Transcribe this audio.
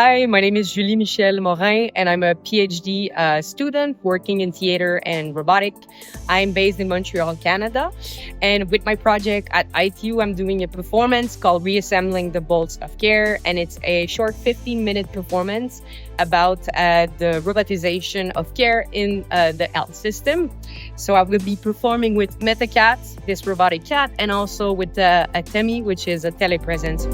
Hi, my name is Julie-Michèle Morin, and I'm a PhD student working in theater and robotic. I'm based in Montreal, Canada. And with my project at ITU, I'm doing a performance called Reassembling the Bolts of Care. And it's a short 15-minute performance about the robotization of care in the health system. So I will be performing with MetaCat, this robotic cat, and also with a Temi, which is a telepresence.